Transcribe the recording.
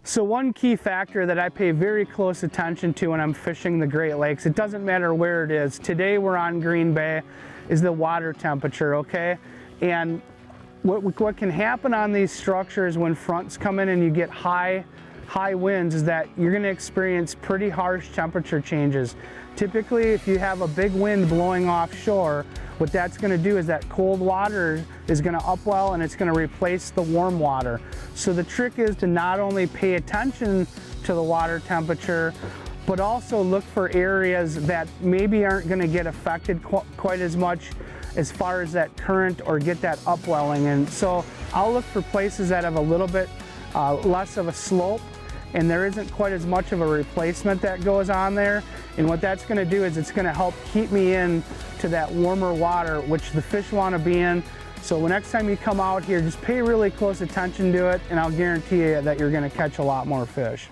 So one key factor that I pay very close attention to when I'm fishing the Great Lakes, it doesn't matter where it is. Today we're on Green Bay, is the water temperature, okay? And what can happen on these structures when fronts come in and you get high winds is that you're going to experience pretty harsh temperature changes. Typically, if you have a big wind blowing offshore, what that's going to do is that cold water is going to upwell and it's going to replace the warm water. So the trick is to not only pay attention to the water temperature, but also look for areas that maybe aren't going to get affected quite as much as far as that current or get that upwelling. And so I'll look for places that have a little bit less of a slope and there isn't quite as much of a replacement that goes on there. And what that's going to do is it's going to help keep me in to that warmer water, which the fish want to be in. So next time you come out here, just pay really close attention to it, and I'll guarantee you that you're going to catch a lot more fish.